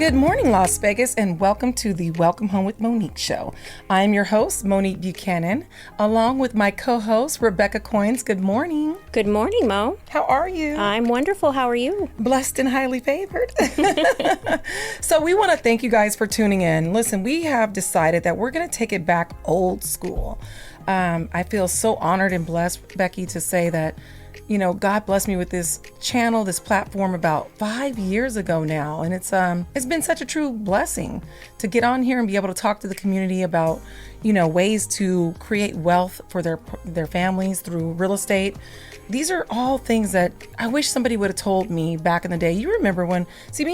Good morning, Las Vegas, and welcome to the Welcome Home with Monique show. I am your host, Monique Buchanan, along with my co-host, Rebecca Coynes. Good morning. Good morning, Mo. How are you? I'm wonderful. How are you? Blessed and highly favored. So we want to thank you guys for tuning in. Listen, we have decided that we're going to take it back old school. I feel so honored and blessed, Becky, to say that God blessed me with this channel, this platform about 5 years ago now. And it's been such a true blessing to get on here and be able to talk to the community about, ways to create wealth for their families through real estate. These are all things that I wish somebody would have told me back in the day. You remember me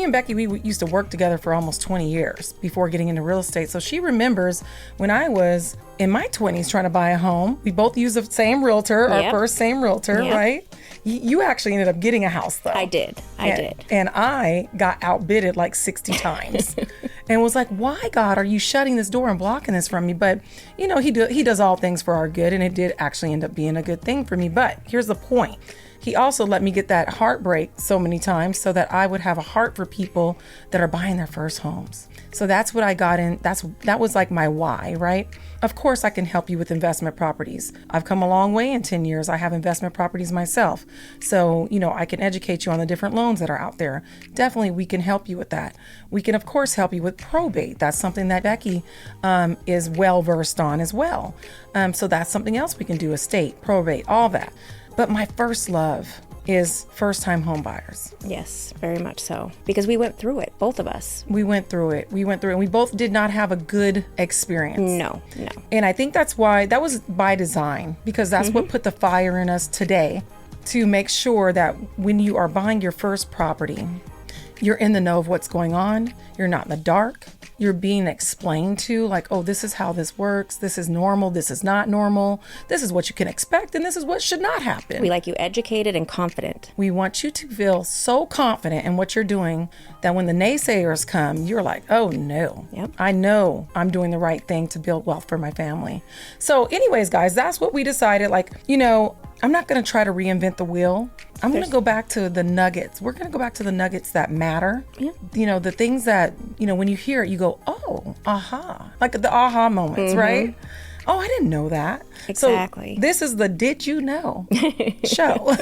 and Becky, we used to work together for almost 20 years before getting into real estate. So she remembers when I was in my 20s trying to buy a home. We both used the same realtor, our first same realtor, right? You actually ended up getting a house, though. I did. And I got outbidded like 60 times and was like, why, God, are you shutting this door and blocking this from me? But, he does all things for our good. And it did actually end up being a good thing for me. But here's the point. He also let me get that heartbreak so many times so that I would have a heart for people that are buying their first homes. So that's what I got in. That was like my why, right? Of course, I can help you with investment properties. I've come a long way in 10 years. I have investment properties myself. So, I can educate you on the different loans that are out there. Definitely, we can help you with that. We can, of course, help you with probate. That's something that Becky is well versed on as well. So that's something else we can do, estate, probate, all that. But my first love is first-time home buyers. Yes, very much so. Because we went through it, both of us. We went through it. And we both did not have a good experience. No. And I think that was by design, because that's what put the fire in us today to make sure that when you are buying your first property, you're in the know of what's going on. You're not in the dark. You're being explained to like, oh, this is how this works. This is normal. This is not normal. This is what you can expect. And this is what should not happen. We like you educated and confident. We want you to feel so confident in what you're doing that when the naysayers come, you're like, oh no, I know I'm doing the right thing to build wealth for my family. So anyways, guys, that's what we decided. Like, I'm not going to try to reinvent the wheel. I'm going to go back to the nuggets. We're going to go back to the nuggets that matter. Yeah. The things that, when you hear it, you go, oh, aha. Like the aha moments, right? Oh, I didn't know that. Exactly. So this is the Did You Know show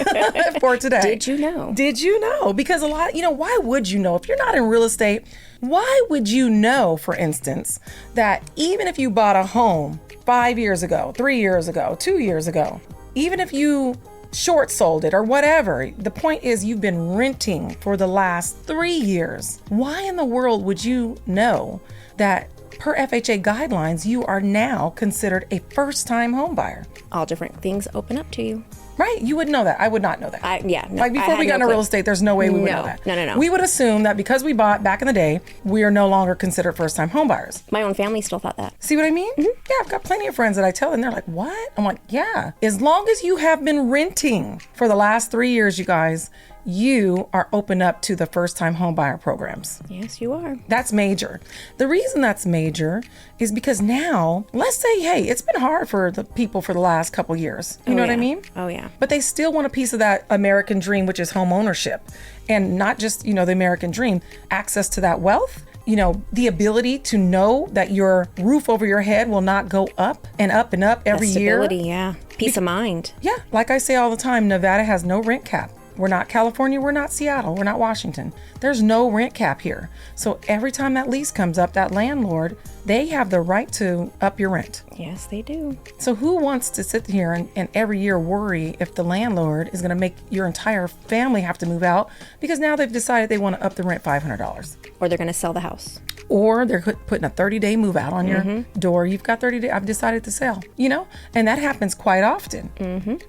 for today. Did you know? Did you know? Because a lot, why would you know? If you're not in real estate, why would you know, for instance, that even if you bought a home 5 years ago, 3 years ago, 2 years ago, even if you short sold it or whatever, the point is you've been renting for the last 3 years. Why in the world would you know that per FHA guidelines, you are now considered a first-time home buyer? All different things open up to you. Right? You wouldn't know that. I would not know that. Like before we got into real estate, there's no way we would know that. No. We would assume that because we bought back in the day, we are no longer considered first-time home buyers. My own family still thought that. See what I mean? Mm-hmm. Yeah, I've got plenty of friends that I tell and they're like, what? I'm like, yeah. As long as you have been renting for the last 3 years, you guys, you are open up to the first-time home buyer programs. Yes, you are. That's major. The reason that's major is because now, let's say, hey, it's been hard for the people for the last couple years. You know what I mean? Oh, yeah. But they still want a piece of that American dream, which is home ownership. And not just, the American dream, access to that wealth. The ability to know that your roof over your head will not go up and up and up every year. Stability, yeah. Peace of mind. Yeah. Like I say all the time, Nevada has no rent cap. We're not California, we're not Seattle, we're not Washington. There's no rent cap here. So every time that lease comes up, that landlord, they have the right to up your rent. Yes, they do. So who wants to sit here and every year worry if the landlord is going to make your entire family have to move out because now they've decided they want to up the rent $500. Or they're going to sell the house. Or they're putting a 30-day move out on your door. You've got 30 days. I've decided to sell, and that happens quite often.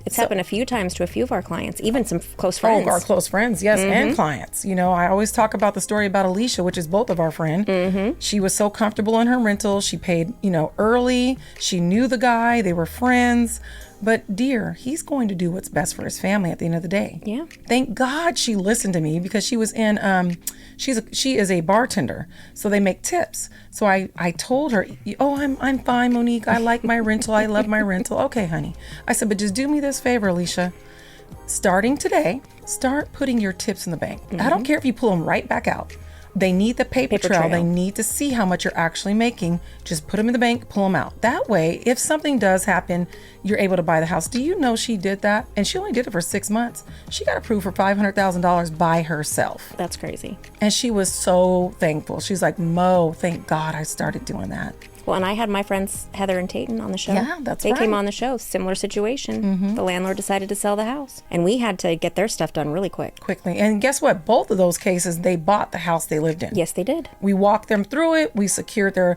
It's happened a few times to a few of our clients, even some close friends. Oh, our close friends, yes, and clients. I always talk about the story about Alicia, which is both of our friend. She was so comfortable in her rental. She paid, early. She knew the guy. They were friends. But dear, he's going to do what's best for his family at the end of the day. Yeah. Thank God she listened to me because she was in, she is a bartender. So they make tips. So I told her, oh, I'm fine, Monique. I like my rental. I love my rental. Okay, honey. I said, but just do me this favor, Alicia. Starting today, start putting your tips in the bank. I don't care if you pull them right back out. They need the paper trail. trail. They need to see how much you're actually making. Just put them in the bank, pull them out. That way, if something does happen, you're able to buy the house. Do you know she did that? And she only did it for 6 months. She got approved for $500,000 by herself. That's crazy. And she was so thankful. She's like, Mo, thank God I started doing that. Well, and I had my friends Heather and Tayton on the show. Yeah, that's They right. came on the show. Similar situation. The landlord decided to sell the house. And we had to get their stuff done really Quickly. And guess what? Both of those cases, they bought the house they lived in. Yes, they did. We walked them through it. We secured their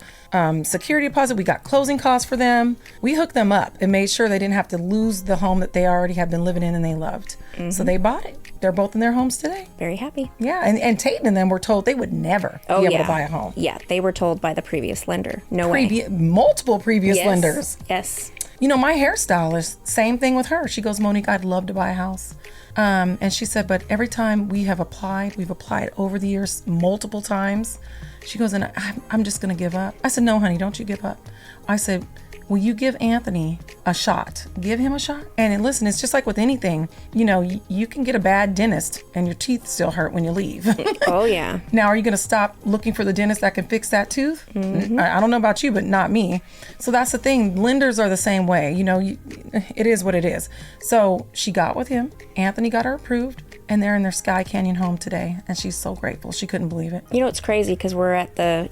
security deposit. We got closing costs for them. We hooked them up and made sure they didn't have to lose the home that they already have been living in and they loved. So they bought it. They're both in their homes today. Very happy. Yeah, and Tayton and them were told they would never be able to buy a home. Yeah, they were told by the previous lender. No way. Multiple previous Yes. lenders. Yes. You know, my hairstylist, same thing with her. She goes, Monique, I'd love to buy a house. And she said, but every time we've applied over the years multiple times. She goes, and I'm just going to give up. I said, no, honey, don't you give up. I said, will you give Anthony a shot? Give him a shot. And listen, it's just like with anything. You know, you can get a bad dentist and your teeth still hurt when you leave. Oh, yeah. Now, are you going to stop looking for the dentist that can fix that tooth? I don't know about you, but not me. So that's the thing. Lenders are the same way. You know, it is what it is. So she got with him. Anthony got her approved. And they're in their Sky Canyon home today. And she's so grateful. She couldn't believe it. You know, it's crazy because we're at the,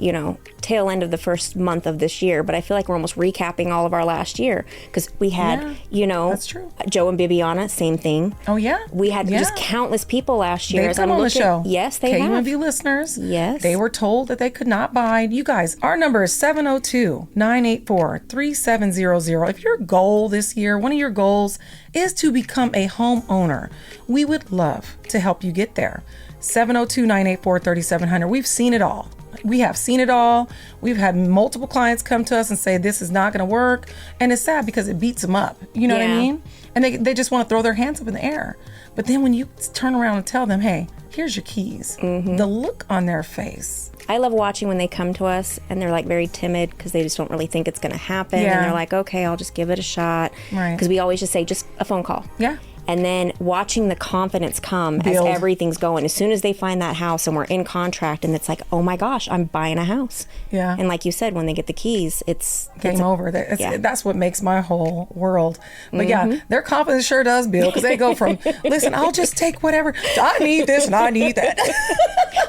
tail end of the first month of this year, but I feel like we're almost recapping all of our last year because we had, that's true. Joe and Bibiana, same thing. Oh, yeah. We had just countless people last year. They've come on the show. Yes, they have. KUMB listeners. Yes. They were told that they could not buy. You guys, our number is 702-984-3700. If your goal this year, one of your goals is to become a homeowner, we would love to help you get there. 702-984-3700. We've seen it all. We have seen it all. We've had multiple clients come to us and say, this is not going to work. And it's sad because it beats them up. You know what I mean? And they just want to throw their hands up in the air. But then when you turn around and tell them, hey, here's your keys, the look on their face. I love watching when they come to us and they're like very timid because they just don't really think it's going to happen. Yeah. And they're like, okay, I'll just give it a shot. Right. Because we always just say, just a phone call. Yeah. And then watching the confidence come as everything's going. As soon as they find that house and we're in contract and it's like, oh my gosh, I'm buying a house. Yeah. And like you said, when they get the keys, it's game over. That's what makes my whole world. But yeah, their confidence sure does build because they go from, listen, I'll just take whatever. I need this and I need that.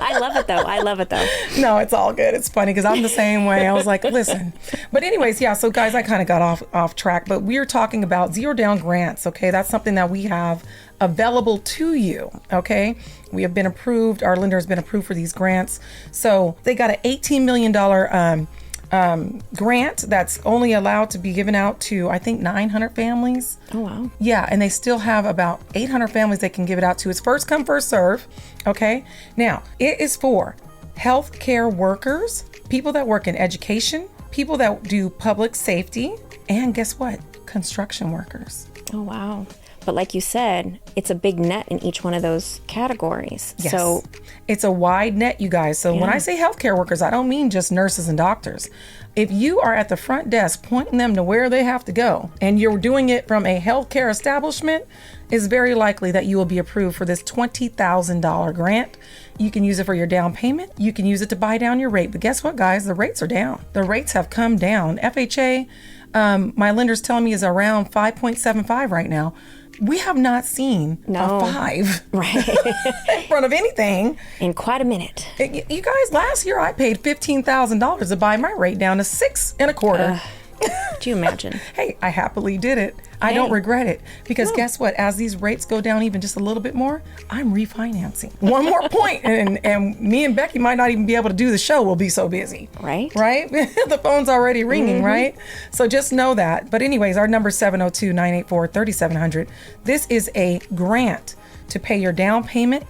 I love it though. No, it's all good. It's funny because I'm the same way. I was like, listen. But anyways, yeah. So guys, I kind of got off track, but we are talking about zero down grants. Okay. That's something that we have available to you. Okay. We have been approved. Our lender has been approved for these grants. So they got an $18 million grant that's only allowed to be given out to, I think, 900 families. Oh, wow. Yeah. And they still have about 800 families they can give it out to. It's first come, first serve. Okay. Now it is for healthcare workers, people that work in education, people that do public safety, and guess what? Construction workers. Oh, wow. But like you said, it's a big net in each one of those categories. Yes. So it's a wide net, you guys. So when I say healthcare workers, I don't mean just nurses and doctors. If you are at the front desk pointing them to where they have to go and you're doing it from a healthcare establishment, it's very likely that you will be approved for this $20,000 grant. You can use it for your down payment. You can use it to buy down your rate. But guess what, guys? The rates are down. The rates have come down. FHA, my lender's telling me, is around 5.75 right now. We have not seen a 5 in front of anything in quite a minute. You guys, last year I paid $15,000 to buy my rate down to 6.25. Do you imagine? Hey, I happily did it. I don't regret it because guess what? As these rates go down even just a little bit more, I'm refinancing. One more point, and me and Becky might not even be able to do the show. We'll be so busy. Right? The phone's already ringing, right? So just know that. But anyways, our number is 702-984-3700. This is a grant to pay your down payment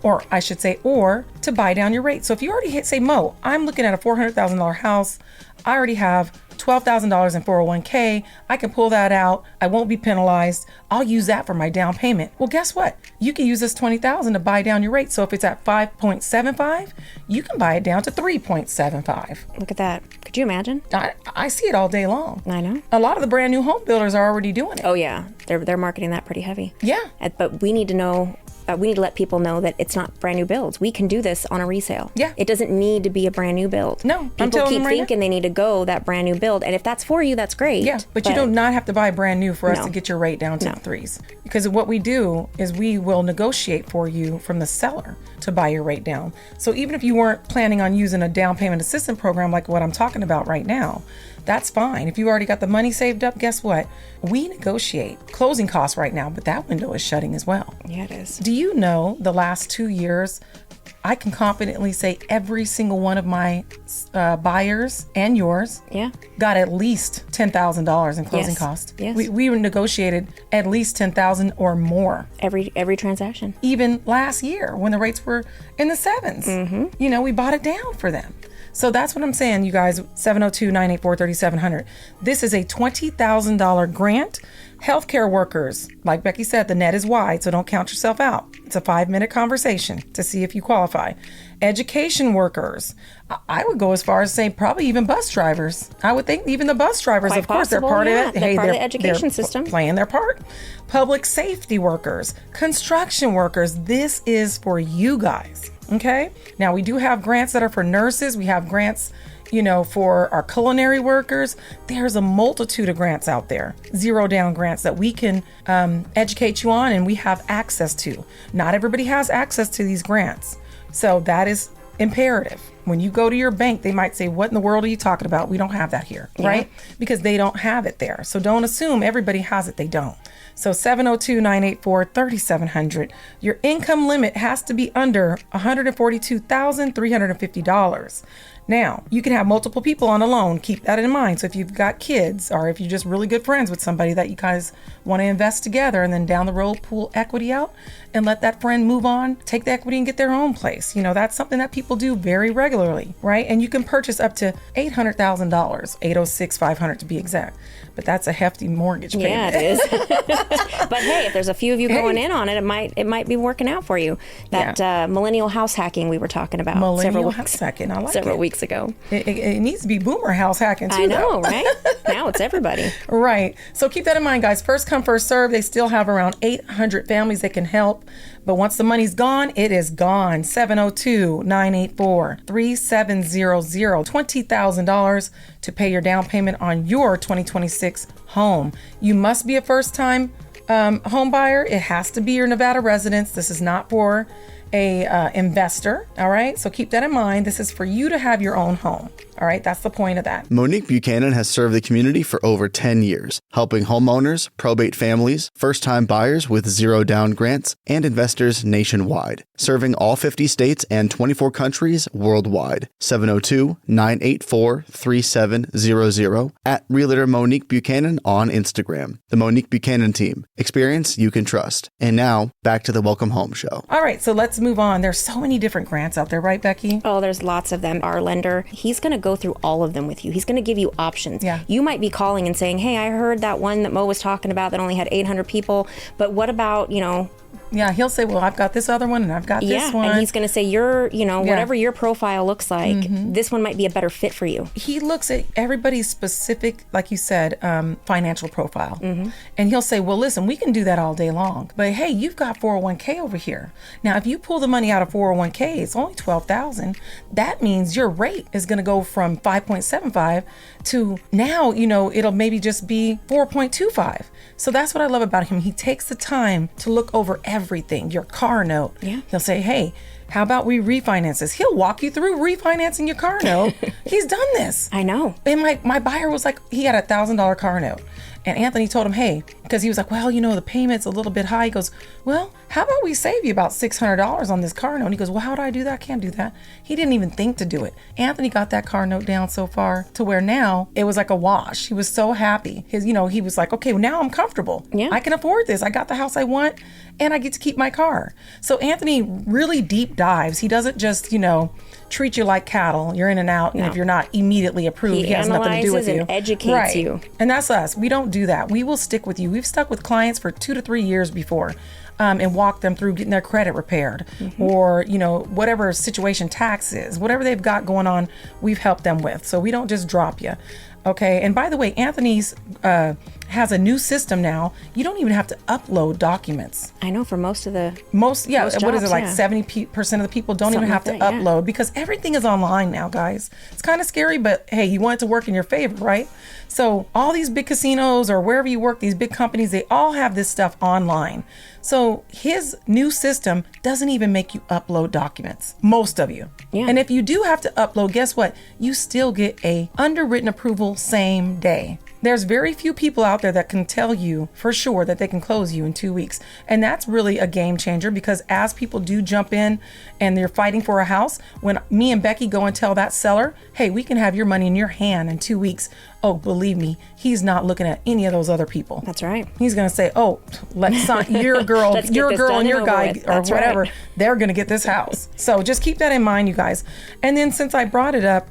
or to buy down your rate. So if you already say, Mo, I'm looking at a $400,000 house. I already have $12,000 in 401k. I can pull that out. I won't be penalized. I'll use that for my down payment. Well, guess what? You can use this $20,000 to buy down your rate. So if it's at 5.75, you can buy it down to 3.75. Look at that. Could you imagine? I see it all day long. I know. A lot of the brand new home builders are already doing it. Oh yeah, they're marketing that pretty heavy. Yeah. But we need to know we need to let people know that it's not brand new builds. We can do this on a resale. Yeah. It doesn't need to be a brand new build. No, people keep thinking they need to go that brand new build, and if that's for you, that's great. Yeah, but you do not have to buy brand new for us to get your rate down to the threes. Because what we do is we will negotiate for you from the seller to buy your rate down. So even if you weren't planning on using a down payment assistance program like what I'm talking about right now, that's fine. If you already got the money saved up, guess what? We negotiate closing costs right now, but that window is shutting as well. Yeah, it is. Do you know the last 2 years, I can confidently say every single one of my buyers and yours got at least $10,000 in closing costs. Yes. We negotiated at least $10,000 or more. Every transaction. Even last year when the rates were in the sevens, we bought it down for them. So that's what I'm saying, you guys, 702-984-3700. This is a $20,000 grant. Healthcare workers, like Becky said, the net is wide, so don't count yourself out. It's a 5-minute conversation to see if you qualify. Education workers, I would go as far as saying probably even bus drivers. I would think even the bus drivers, quite of course, possible, they're part of it. They're part of the education system. Playing their part. Public safety workers, construction workers, this is for you guys. Okay. Now we do have grants that are for nurses. We have grants, for our culinary workers. There's a multitude of grants out there, zero down grants that we can educate you on and we have access to. Not everybody has access to these grants. So that is imperative. When you go to your bank, they might say, what in the world are you talking about? We don't have that here, right? Because they don't have it there. So don't assume everybody has it. They don't. So 702-984-3700. Your income limit has to be under $142,350. Now, you can have multiple people on a loan. Keep that in mind. So if you've got kids or if you're just really good friends with somebody that you guys want to invest together and then down the road pull equity out and let that friend move on, take the equity and get their own place. That's something that people do very regularly, right? And you can purchase up to $800,000, $806,500 to be exact. But that's a hefty mortgage payment. Yeah, it is. But hey, if there's a few of you going in on it, it might be working out for you. That millennial house hacking we were talking about several weeks ago. It needs to be boomer house hacking too. I know, right? Now it's everybody. Right. So keep that in mind, guys. First come, first serve. They still have around 800 families that can help. But once the money's gone, it is gone. 702-984-3700. $20,000 to pay your down payment on your 2026 home. You must be a first-time home buyer. It has to be your Nevada residence. This is not for a investor. All right. So keep that in mind. This is for you to have your own home. All right. That's the point of that. Monique Buchanan has served the community for over 10 years, helping homeowners, probate families, first-time buyers with zero down grants, and investors nationwide, serving all 50 states and 24 countries worldwide. 702-984-3700 at Realtor Monique Buchanan on Instagram. The Monique Buchanan team. Experience you can trust. And now, back to the Welcome Home Show. All right. So let's move on. There's so many different grants out there, right, Becky? Oh, there's lots of them. Our lender, he's going to go through all of them with you. He's going to give you options. Yeah. You might be calling and saying, hey, I heard that one that Mo was talking about that only had 800 people, but what about, Yeah, he'll say, well, I've got this other one and I've got this one. And he's going to say, whatever your profile looks like, this one might be a better fit for you. He looks at everybody's specific, like you said, financial profile. And he'll say, well, listen, we can do that all day long. But hey, you've got 401k over here. Now, if you pull the money out of 401k, it's only $12,000. That means your rate is going to go from 5.75 to now, it'll maybe just be 4.25. So that's what I love about him. He takes the time to look over everything, your car note. Yeah. He'll say, hey, how about we refinance this? He'll walk you through refinancing your car note. He's done this. I know. And my buyer was like, he had $1,000 car note. And Anthony told him, hey, because he was like, well, the payment's a little bit high. He goes, well, how about we save you about $600 on this car note? And he goes, well, how do I do that? I can't do that. He didn't even think to do it. Anthony got that car note down so far to where now it was like a wash. He was so happy. He was like, okay, well, now I'm comfortable. Yeah. I can afford this. I got the house I want and I get to keep my car. So Anthony really deep dives. He doesn't just, treat you like cattle. You're in and out. And if you're not immediately approved, he has nothing to do with you. And educates you. And that's us. We don't do that. We will stick with you. We've stuck with clients for 2 to 3 years before and walked them through getting their credit repaired or, whatever situation, taxes, whatever they've got going on, we've helped them with. So we don't just drop you. Okay. And by the way, Anthony's has a new system now. You don't even have to upload documents. I know for most what jobs, is it, like 70% of the people don't even have to upload because everything is online now, guys. It's kind of scary, but hey, you want it to work in your favor, right? So all these big casinos or wherever you work, these big companies, they all have this stuff online. So his new system doesn't even make you upload documents, most of you. Yeah. And if you do have to upload, guess what? You still get a underwritten approval same day. There's very few people out there that can tell you for sure that they can close you in 2 weeks. And that's really a game changer because as people do jump in and they're fighting for a house, when me and Becky go and tell that seller, hey, we can have your money in your hand in 2 weeks. Oh, believe me, he's not looking at any of those other people. That's right. He's going to say, oh, let's sign your girl, your girl and your guy or whatever. Right. They're going to get this house. So just keep that in mind, you guys. And then since I brought it up,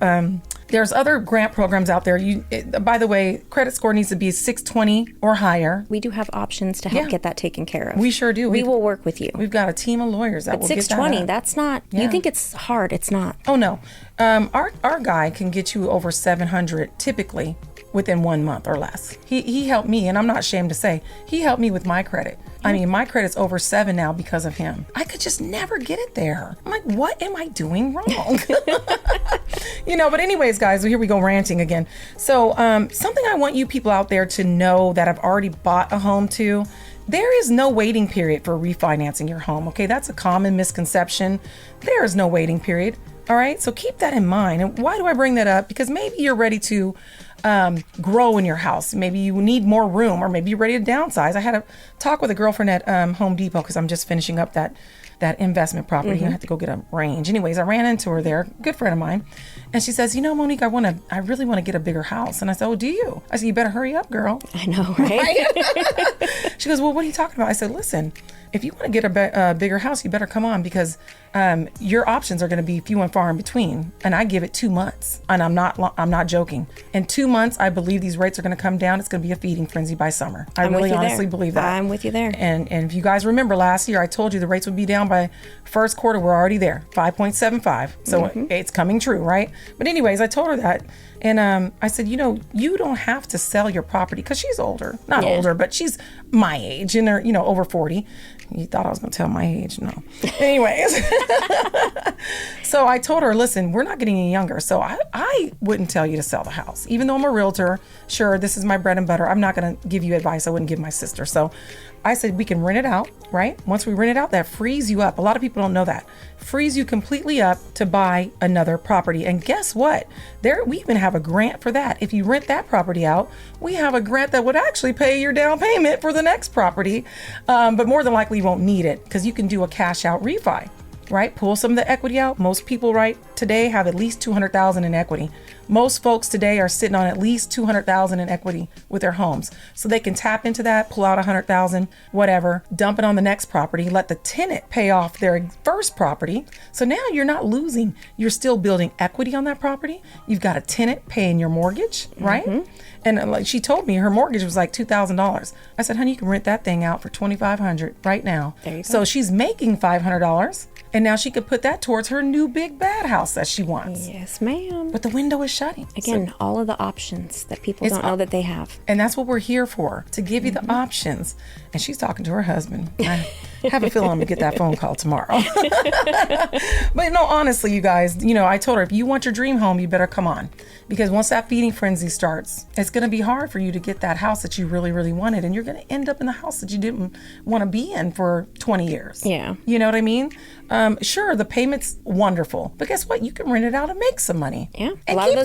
there's other grant programs out there. By the way, credit score needs to be 620 or higher. We do have options to help get that taken care of. We sure do. We will work with you. We've got a team of lawyers that will get that. 620, that's not, you think it's hard. It's not. Oh, no. Our guy can get you over 700 typically within 1 month or less. He helped me, and I'm not ashamed to say, he helped me with my credit. I mean, my credit's over 7 now because of him. I could just never get it there. I'm like, what am I doing wrong? But anyways, guys, here we go ranting again. So something I want you people out there to know that have already bought a home too, there is no waiting period for refinancing your home. Okay, that's a common misconception. There is no waiting period. All right, so keep that in mind. And why do I bring that up? Because maybe you're ready to grow in your house. Maybe you need more room, or maybe you're ready to downsize. I had a talk with a girlfriend at Home Depot because I'm just finishing up that investment property. I had to go get a range. Anyways, I ran into her there, good friend of mine, and she says, Monique, I really want to get a bigger house. And I said, oh, do you? I said, you better hurry up, girl. I know, right? She goes, well, what are you talking about? I said, listen, if you want to get a bigger house, you better come on because your options are going to be few and far in between. And I give it 2 months, and I'm not joking. In 2 months, I believe these rates are going to come down. It's going to be a feeding frenzy by summer. I really honestly believe that. I'm with you there. And if you guys remember last year, I told you the rates would be down by first quarter. We're already there, 5.75. So it's coming true, right? But anyways, I told her that. And I said, you don't have to sell your property because she's older. Not older, but she's my age and they're, over 40. You thought I was going to tell my age? No. Anyways. So I told her, listen, we're not getting any younger. So I wouldn't tell you to sell the house. Even though I'm a realtor, sure, this is my bread and butter. I'm not going to give you advice I wouldn't give my sister. So I said, we can rent it out, right? Once we rent it out, that frees you up. A lot of people don't know that. Frees you completely up to buy another property. And guess what? We even have a grant for that. If you rent that property out, we have a grant that would actually pay your down payment for the next property. But more than likely you won't need it because you can do a cash out refi, right? Pull some of the equity out. Most people today have at least $200,000 in equity. Most folks today are sitting on at least $200,000 in equity with their homes. So they can tap into that, pull out $100,000, whatever, dump it on the next property, let the tenant pay off their first property. So now you're not losing. You're still building equity on that property. You've got a tenant paying your mortgage, right? And like she told me, her mortgage was like $2,000. I said, honey, you can rent that thing out for $2,500 right now. There you go. So she's making $500. And now she could put that towards her new big bad house that she wants. Yes, ma'am. But the window is shutting. Again, all of the options that people don't know that they have. And that's what we're here for, to give you the options. And she's talking to her husband. I have a feeling I'm going to get that phone call tomorrow. But no, honestly, you guys, I told her, if you want your dream home, you better come on. Because once that feeding frenzy starts, it's going to be hard for you to get that house that you really, really wanted. And you're going to end up in the house that you didn't want to be in for 20 years. Yeah. You know what I mean? Sure, the payment's wonderful, but guess what? You can rent it out and make some money. Yeah, and a lot of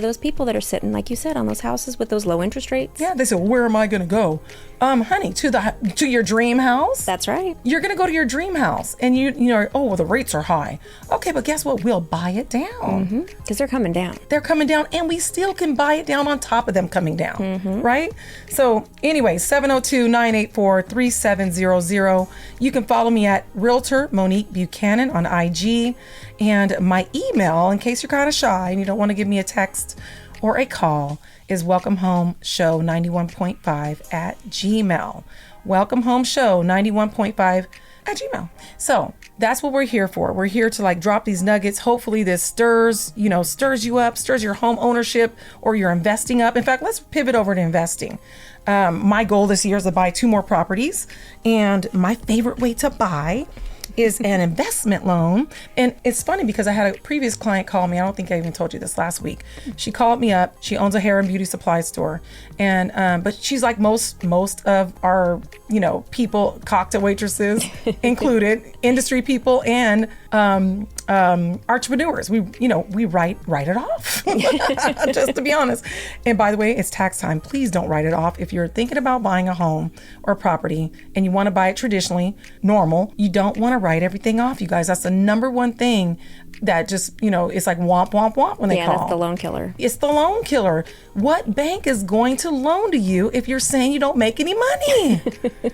those people that are sitting, like you said, on those houses with those low interest rates. Yeah, they said, where am I going to go? Honey, to your dream house. That's right. You're going to go to your dream house, and the rates are high. Okay, but guess what? We'll buy it down because they're coming down. They're coming down, and we still can buy it down on top of them coming down, right? So, anyway, 702-984-3700. You can follow me at Realtor Monique Buchanan on IG, and my email, in case you're kind of shy and you don't want to give me a text or a call, is welcomehomeshow91.5 at Gmail. Welcomehomeshow91.5 at Gmail. So that's what we're here for. We're here to like drop these nuggets. Hopefully this stirs you up, stirs your home ownership or your investing up. In fact, let's pivot over to investing. My goal this year is to buy 2 more properties. And my favorite way to buy is an investment loan. And it's funny because I had a previous client call me. I don't think I even told you this last week. She called me up. She owns a hair and beauty supply store. And but she's like most of our, people, cocktail waitresses included, industry people and entrepreneurs. We write it off, just to be honest. And by the way, it's tax time. Please don't write it off. If you're thinking about buying a home or a property and you want to buy it traditionally, normal, you don't want to write everything off, you guys. That's the number one thing that just, it's like womp, womp, womp when they call. Yeah, that's the loan killer. It's the loan killer. What bank is going to loan to you if you're saying you don't make any money?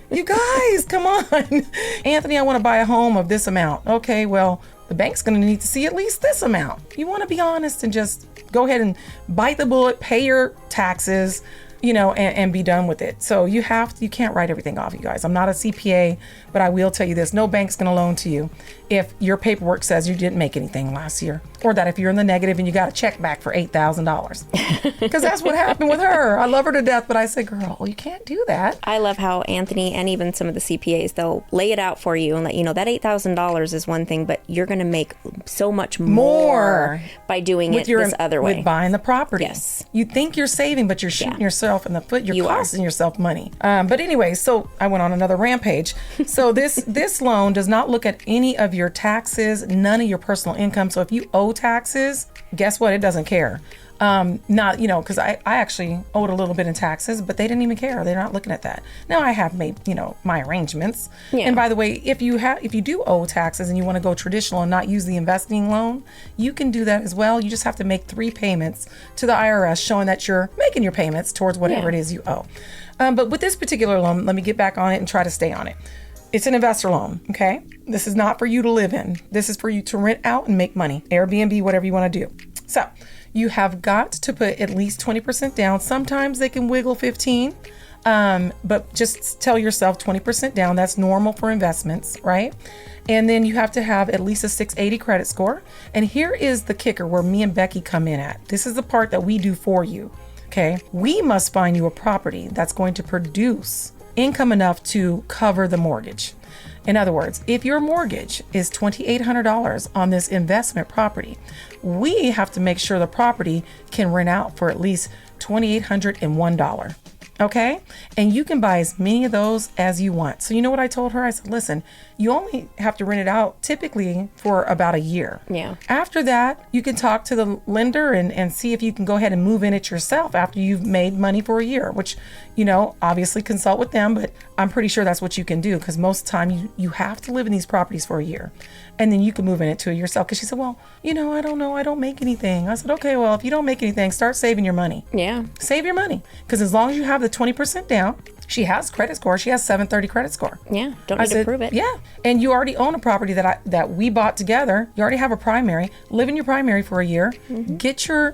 You guys, come on. Anthony, I want to buy a home of this amount. Okay, well, the bank's going to need to see at least this amount. You want to be honest and just go ahead and bite the bullet, pay your taxes, and be done with it. So you can't write everything off, you guys. I'm not a CPA, but I will tell you this. No bank's going to loan to you if your paperwork says you didn't make anything last year, or that if you're in the negative and you got a check back for $8,000. Because that's what happened with her. I love her to death, but I say, girl, you can't do that. I love how Anthony and even some of the CPAs, they'll lay it out for you and let you know that $8,000 is one thing, but you're going to make so much more by doing it this other way. With buying the property. Yes. You think you're saving, but you're shooting yourself in the foot. You're costing yourself money. But anyway, so I went on another rampage. So this loan does not look at any of your taxes, none of your personal income. So if you owe taxes, guess what? It doesn't care. Because I actually owed a little bit in taxes, but they didn't even care. They're not looking at that. Now I have made, my arrangements. Yeah. And by the way, if you do owe taxes and you want to go traditional and not use the investing loan, you can do that as well. You just have to make 3 payments to the IRS showing that you're making your payments towards whatever it is you owe. But with this particular loan, let me get back on it and try to stay on it. It's an investor loan, okay? This is not for you to live in. This is for you to rent out and make money. Airbnb, whatever you want to do. So you have got to put at least 20% down. Sometimes they can wiggle 15, but just tell yourself 20% down. That's normal for investments, right? And then you have to have at least a 680 credit score. And here is the kicker where me and Becky come in at. This is the part that we do for you, okay? We must find you a property that's going to produce income enough to cover the mortgage. In other words, if your mortgage is $2,800 on this investment property, we have to make sure the property can rent out for at least $2,801. Okay? And you can buy as many of those as you want. So you know what I told her? I said, listen, you only have to rent it out typically for about a year. Yeah. After that, you can talk to the lender and see if you can go ahead and move in it yourself after you've made money for a year, which, obviously consult with them, but I'm pretty sure that's what you can do because most of the time you have to live in these properties for a year. And then you can move in it to yourself. Because she said, well, I don't know. I don't make anything. I said, okay, well, if you don't make anything, start saving your money. Yeah. Save your money. Because as long as you have the 20% down, she has credit score. She has 730 credit score. Yeah. Don't need to prove it. Yeah. And you already own a property that we bought together. You already have a primary. Live in your primary for a year. Mm-hmm. Get your,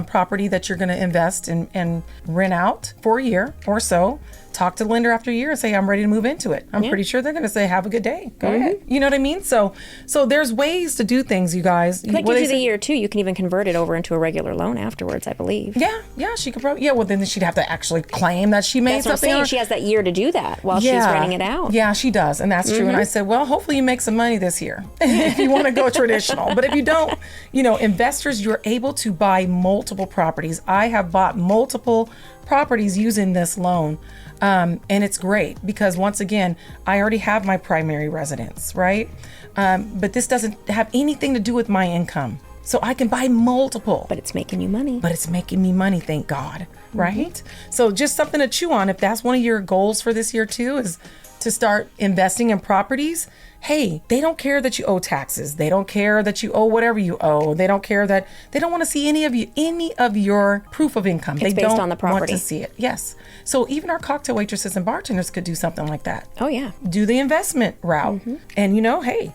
property that you're going to invest and rent out for a year or so. Talk to the lender after a year and say, I'm ready to move into it. I'm pretty sure they're going to say, have a good day. Go ahead. You know what I mean? So there's ways to do things, you guys. That gives you the year too. You can even convert it over into a regular loan afterwards, I believe. Yeah, she could probably, well, then she'd have to actually claim that she made something. That's what I'm saying. She has that year to do that while she's renting it out. Yeah, she does. And that's true. And I said, well, hopefully you make some money this year if you want to go traditional. But if you don't, investors, you're able to buy multiple properties. I have bought multiple properties using this loan. And it's great because once again, I already have my primary residence, right? But this doesn't have anything to do with my income. So I can buy multiple. But it's making you money. But it's making me money, thank God, right? So just something to chew on. If that's one of your goals for this year too, is to start investing in properties. hey, they don't care that you owe taxes. They don't care that you owe whatever you owe. They don't care that they don't want to see any of your proof of income. It's they based don't on the property. want to see it. Yes. So even our cocktail waitresses and bartenders could do something like that. Oh, yeah. Do the investment route. And, hey,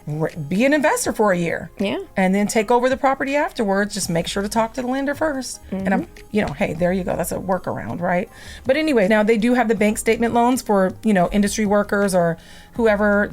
be an investor for a year. Yeah. And then take over the property afterwards. Just make sure to talk to the lender first. And hey, there you go. That's a workaround, right? But anyway, now they do have the bank statement loans for, industry workers or whoever,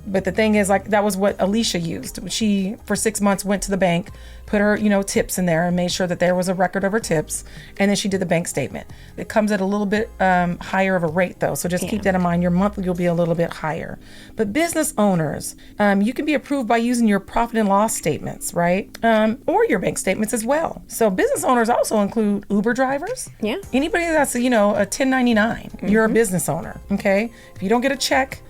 but the thing is, like, that was what Alicia used. She, for 6 months, went to the bank, put her, tips in there and made sure that there was a record of her tips. And then she did the bank statement. It comes at a little bit higher of a rate, though. So just keep that in mind. Your monthly will be a little bit higher. But business owners, you can be approved by using your profit and loss statements, right? Or your bank statements as well. So business owners also include Uber drivers. Yeah. Anybody that's, a 1099, you're a business owner, okay? If you don't get a check,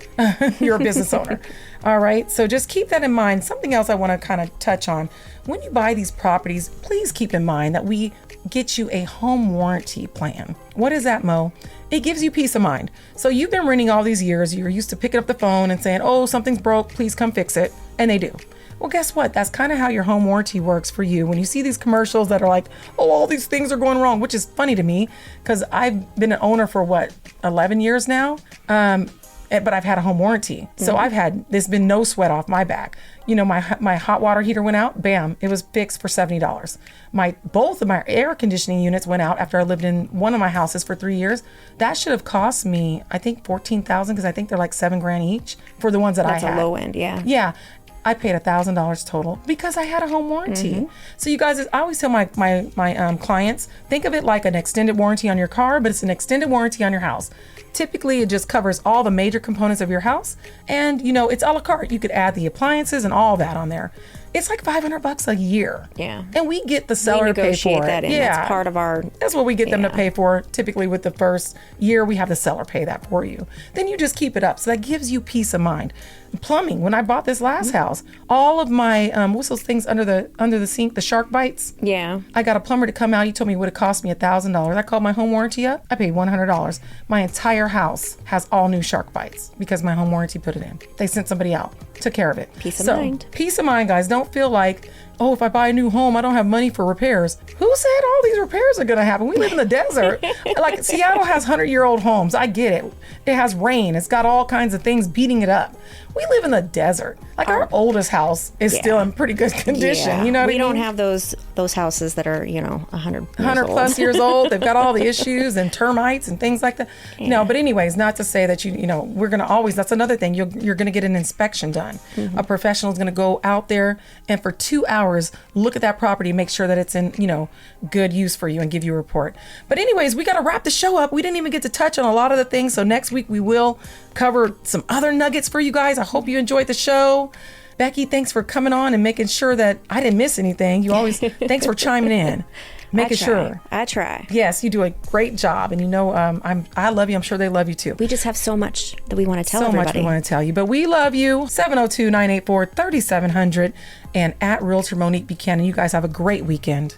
you're a business owner. All right. So just keep that in mind. Something else I want to kind of touch on. When you buy these properties, please keep in mind that we get you a home warranty plan. What is that, Mo? It gives you peace of mind. So you've been renting all these years. You're used to picking up the phone and saying, oh, something's broke, please come fix it. And they do. Well, guess what? That's kind of how your home warranty works for you. When you see these commercials that are like, oh, all these things are going wrong, which is funny to me because I've been an owner for 11 years now. But I've had a home warranty. So there's been no sweat off my back. My hot water heater went out, bam, it was fixed for $70. Both of my air conditioning units went out after I lived in one of my houses for 3 years. That should have cost me, I think, $14,000 because I think they're like $7,000 each for the ones that I had. That's a low end, yeah. Yeah. I paid $1,000 total because I had a home warranty. So you guys, I always tell my clients, think of it like an extended warranty on your car, but it's an extended warranty on your house. Typically, it just covers all the major components of your house. And, it's a la carte. You could add the appliances and all that on there. It's like $500 a year. Yeah. And we get the seller to pay for it. That in. Yeah. That's part of our... That's what we get them to pay for. Typically with the first year, we have the seller pay that for you. Then you just keep it up. So that gives you peace of mind. Plumbing. When I bought this last house, all of my, what's those things under the sink, the shark bites? Yeah. I got a plumber to come out. He told me it would have cost me $1,000. I called my home warranty up. I paid $100. My entire house has all new shark bites because my home warranty put it in. They sent somebody out, took care of it. Peace of mind. Peace of mind, guys. Don't feel like, oh, if I buy a new home, I don't have money for repairs. Who said all these repairs are going to happen? We live in the desert. Like, Seattle has 100-year-old homes. I get it. It has rain. It's got all kinds of things beating it up. We live in the desert. Like, our oldest house is still in pretty good condition. Yeah. You know what I mean? We don't have those houses that are, 100 plus years old. They've got all the issues and termites and things like that. Yeah. No, but anyways, not to say that we're going to always, that's another thing. You're going to get an inspection done. A professional is going to go out there and for 2 hours, look at that property, make sure that it's in, good use for you and give you a report. But anyways, we got to wrap the show up. We didn't even get to touch on a lot of the things. So next week we will cover some other nuggets for you guys. I hope you enjoyed the show. Becky, thanks for coming on and making sure that I didn't miss anything. You always, thanks for chiming in. Making sure. I try. Yes, you do a great job. And I love you. I'm sure they love you too. We just have so much that we want to tell everybody. So much we want to tell you. But we love you. 702-984-3700 and at Realtor Monique Buchanan. You guys have a great weekend.